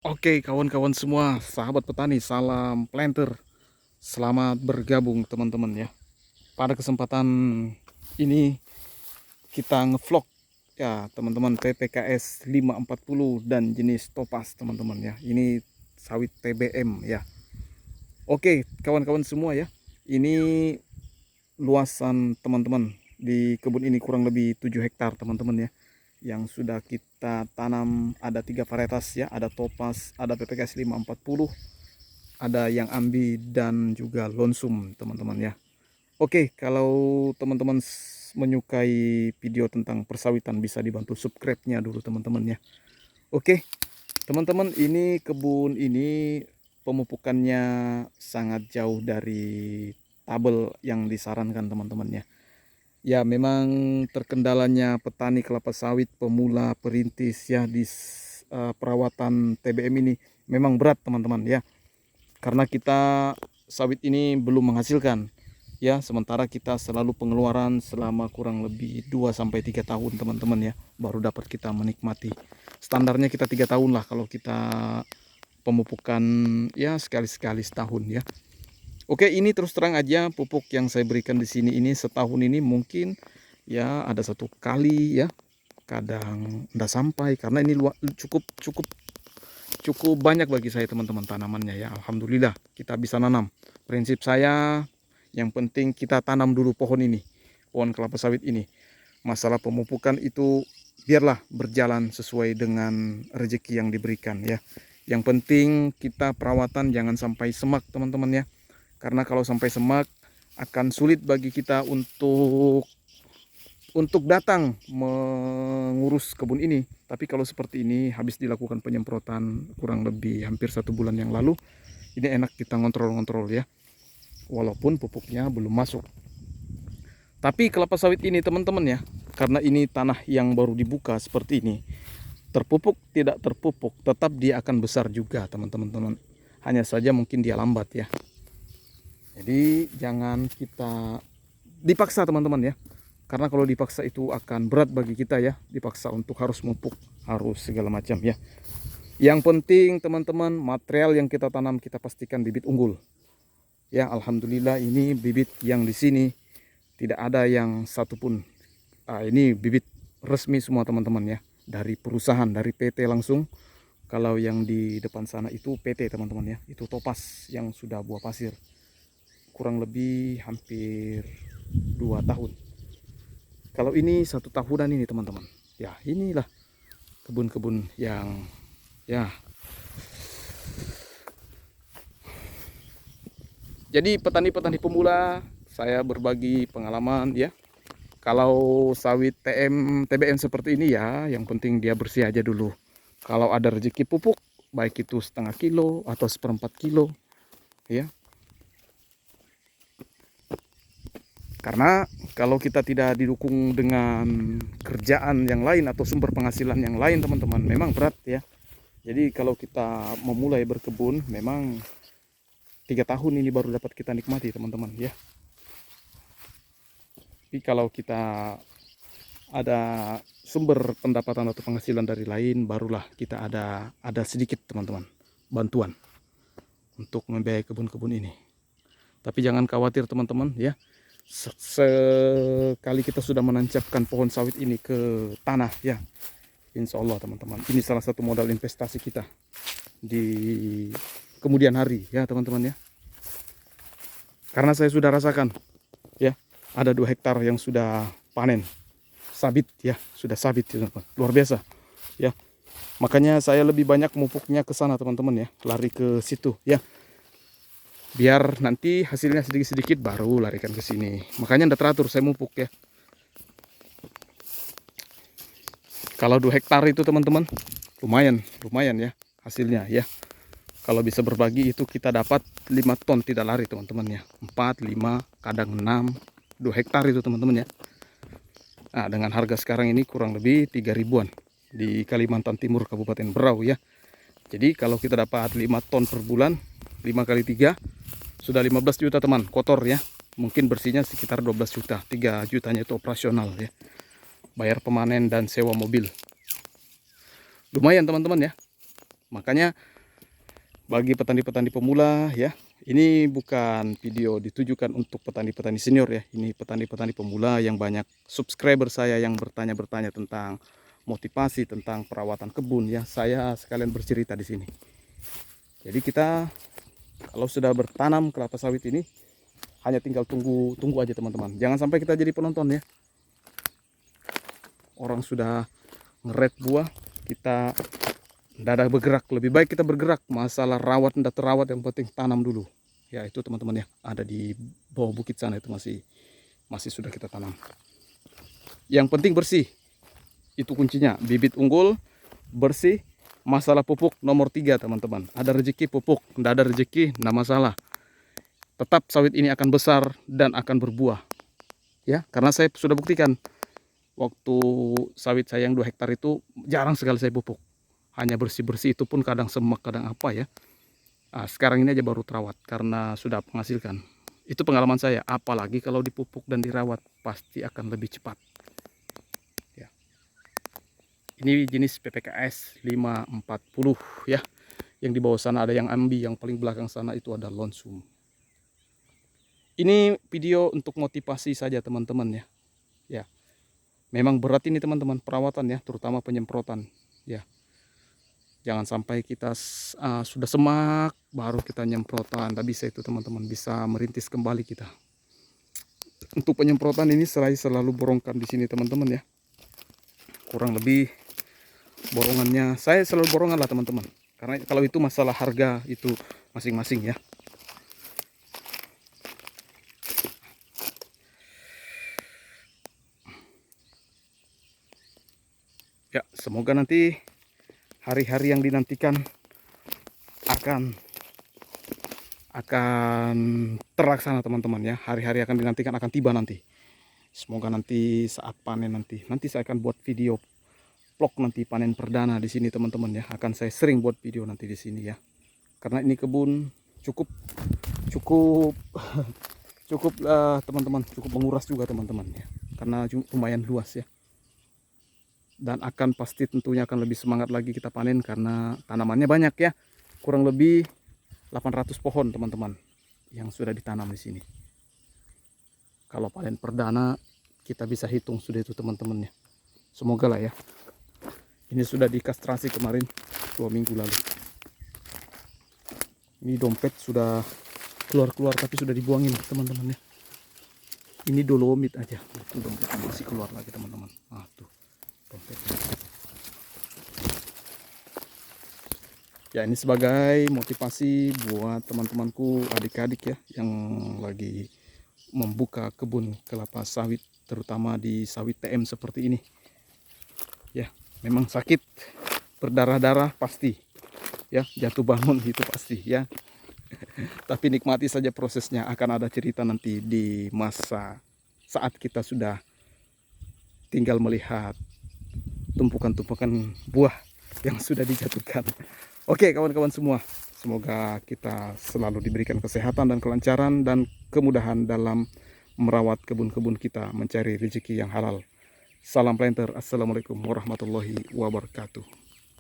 Oke, kawan-kawan semua, sahabat petani, salam planter. Selamat bergabung teman-teman ya. Pada kesempatan ini kita ngevlog ya teman-teman, PPKS 540 dan jenis Topaz teman-teman ya. Ini sawit TBM ya. Oke, kawan-kawan semua ya. Ini luasan teman-teman di kebun ini kurang lebih 7 hektar teman-teman ya, yang sudah kita tanam. Ada 3 varietas ya, ada Topaz, ada PPKS 540, ada yang ambi dan juga lonsum teman-teman ya. Oke, kalau teman-teman menyukai video tentang persawitan, bisa dibantu subscribe-nya dulu teman-teman ya. Oke teman-teman, ini kebun ini pemupukannya sangat jauh dari tabel yang disarankan teman-teman ya. Ya memang terkendalanya petani kelapa sawit pemula perintis ya di perawatan TBM ini memang berat teman-teman ya, karena kita sawit ini belum menghasilkan ya, sementara kita selalu pengeluaran selama kurang lebih 2 sampai 3 tahun teman-teman ya, baru dapat kita menikmati. Standarnya kita 3 tahun lah kalau kita pemupukan, ya sekali-sekali setahun ya. Oke, ini terus terang aja pupuk yang saya berikan di sini ini setahun ini mungkin ya ada 1 kali ya, kadang tidak sampai, karena ini cukup cukup cukup banyak bagi saya teman-teman tanamannya ya. Alhamdulillah kita bisa nanam. Prinsip saya yang penting kita tanam dulu pohon ini, pohon kelapa sawit ini. Masalah pemupukan itu biarlah berjalan sesuai dengan rezeki yang diberikan ya. Yang penting kita perawatan jangan sampai semak teman-teman ya, karena kalau sampai semak akan sulit bagi kita untuk datang mengurus kebun ini. Tapi kalau seperti ini, habis dilakukan penyemprotan kurang lebih hampir 1 bulan yang lalu, ini enak kita ngontrol-ngontrol ya, walaupun pupuknya belum masuk. Tapi kelapa sawit ini teman-teman ya, karena ini tanah yang baru dibuka seperti ini, terpupuk tidak terpupuk tetap dia akan besar juga teman-teman. Hanya saja mungkin dia lambat ya. Jadi jangan kita dipaksa teman-teman ya, karena kalau dipaksa itu akan berat bagi kita ya, dipaksa untuk harus mupuk, harus segala macam ya. Yang penting teman-teman, material yang kita tanam kita pastikan bibit unggul ya. Alhamdulillah ini bibit yang di sini tidak ada yang satupun, ini bibit resmi semua teman-teman ya, dari perusahaan, dari PT langsung. Kalau yang di depan sana itu PT teman-teman ya, itu Topaz yang sudah buah pasir, kurang lebih hampir 2 tahun. Kalau ini 1 tahunan ini teman-teman ya. Inilah kebun-kebun yang ya, jadi petani-petani pemula saya berbagi pengalaman ya. Kalau sawit TBM seperti ini ya, yang penting dia bersih aja dulu. Kalau ada rezeki pupuk, baik itu setengah kilo atau 1/4 kilo ya. Karena kalau kita tidak didukung dengan kerjaan yang lain atau sumber penghasilan yang lain teman-teman, memang berat ya. Jadi kalau kita memulai berkebun, memang 3 tahun ini baru dapat kita nikmati teman-teman ya. Tapi kalau kita ada sumber pendapatan atau penghasilan dari lain, barulah kita ada sedikit teman-teman bantuan untuk membiayai kebun-kebun ini. Tapi jangan khawatir teman-teman ya, sekali kita sudah menancapkan pohon sawit ini ke tanah ya, insya Allah teman-teman, ini salah satu modal investasi kita di kemudian hari ya teman-teman ya. Karena saya sudah rasakan ya, ada 2 hektar yang sudah panen sabit ya, sudah sabit teman-teman, luar biasa ya. Makanya saya lebih banyak mupuknya ke sana teman-teman ya, lari ke situ ya, biar nanti hasilnya sedikit-sedikit baru larikan ke sini. Makanya tidak teratur saya mupuk ya. Kalau 2 hektar itu teman-teman lumayan ya hasilnya ya. Kalau bisa berbagi itu kita dapat 5 ton tidak lari teman-teman ya, 4, 5, kadang 6, 2 hektar itu teman-teman ya. Nah, dengan harga sekarang ini kurang lebih 3 ribuan di Kalimantan Timur Kabupaten Berau ya. Jadi kalau kita dapat 5 ton per bulan, 5 kali 3 sudah 15 juta teman, kotor ya. Mungkin bersihnya sekitar 12 juta. 3 jutanya itu operasional ya, bayar pemanen dan sewa mobil. Lumayan teman-teman ya. Makanya bagi petani-petani pemula ya, ini bukan video ditujukan untuk petani-petani senior ya. Ini petani-petani pemula yang banyak subscriber saya yang bertanya-bertanya tentang motivasi, tentang perawatan kebun ya. Saya sekalian bercerita di sini. Jadi kita kalau sudah bertanam kelapa sawit ini hanya tinggal tunggu aja teman-teman. Jangan sampai kita jadi penonton ya. Orang sudah ngeret buah, kita tidak ada bergerak. Lebih baik kita bergerak. Masalah rawat tidak terawat, yang penting tanam dulu. Ya itu teman-teman ya, ada di bawah bukit sana itu masih sudah kita tanam. Yang penting bersih. Itu kuncinya. Bibit unggul, bersih. Masalah pupuk nomor 3 teman-teman. Ada rezeki pupuk, tidak ada rezeki tidak masalah. Tetap sawit ini akan besar dan akan berbuah. Ya, karena saya sudah buktikan. Waktu sawit saya yang 2 hektar itu jarang sekali saya pupuk. Hanya bersih-bersih, itu pun kadang semak, kadang apa ya. Nah, sekarang ini aja baru terawat karena sudah menghasilkan. Itu pengalaman saya, apalagi kalau dipupuk dan dirawat pasti akan lebih cepat. Ya. Ini jenis PPKS 540 ya. Yang di bawah sana ada yang ambi, yang paling belakang sana itu ada lonsum. Ini video untuk motivasi saja teman-teman ya. Ya. Memang berat ini teman-teman perawatan ya, terutama penyemprotan ya. Jangan sampai kita sudah semak baru kita nyemprotan. Tak bisa itu teman-teman, bisa merintis kembali kita. Untuk penyemprotan ini saya selalu borongkan di sini teman-teman ya. Kurang lebih borongannya saya selalu borongan lah teman-teman. Karena kalau itu masalah harga itu masing-masing ya. Ya, semoga nanti hari-hari yang dinantikan akan terlaksana teman-teman ya. Hari-hari akan dinantikan akan tiba nanti. Semoga nanti saat panen nanti saya akan buat video vlog nanti panen perdana di sini teman-teman ya. Akan saya sering buat video nanti di sini ya. Karena ini kebun cukup teman-teman, cukup menguras juga teman-teman ya. Karena lumayan luas ya. Dan akan pasti tentunya akan lebih semangat lagi kita panen karena tanamannya banyak ya. Kurang lebih 800 pohon teman-teman yang sudah ditanam di sini. Kalau panen perdana kita bisa hitung sudah itu teman-teman ya. Semoga lah ya. Ini sudah dikastrasi kemarin 2 minggu lalu. Ini dompet sudah keluar tapi sudah dibuangin teman-teman ya. Ini dolomit aja. Itu dompet masih keluar lagi teman-teman. Nah tuh. Ya ini sebagai motivasi buat teman-temanku, adik-adik ya yang lagi membuka kebun kelapa sawit, terutama di sawit TM seperti ini. Ya, memang sakit, berdarah-darah pasti. Ya, jatuh bangun itu pasti ya. Tapi nikmati saja prosesnya, akan ada cerita nanti di masa saat kita sudah tinggal melihat tumpukan-tumpukan buah yang sudah dijatuhkan. Oke kawan-kawan semua, semoga kita selalu diberikan kesehatan dan kelancaran dan kemudahan dalam merawat kebun-kebun kita, mencari rezeki yang halal. Salam planter, assalamualaikum warahmatullahi wabarakatuh.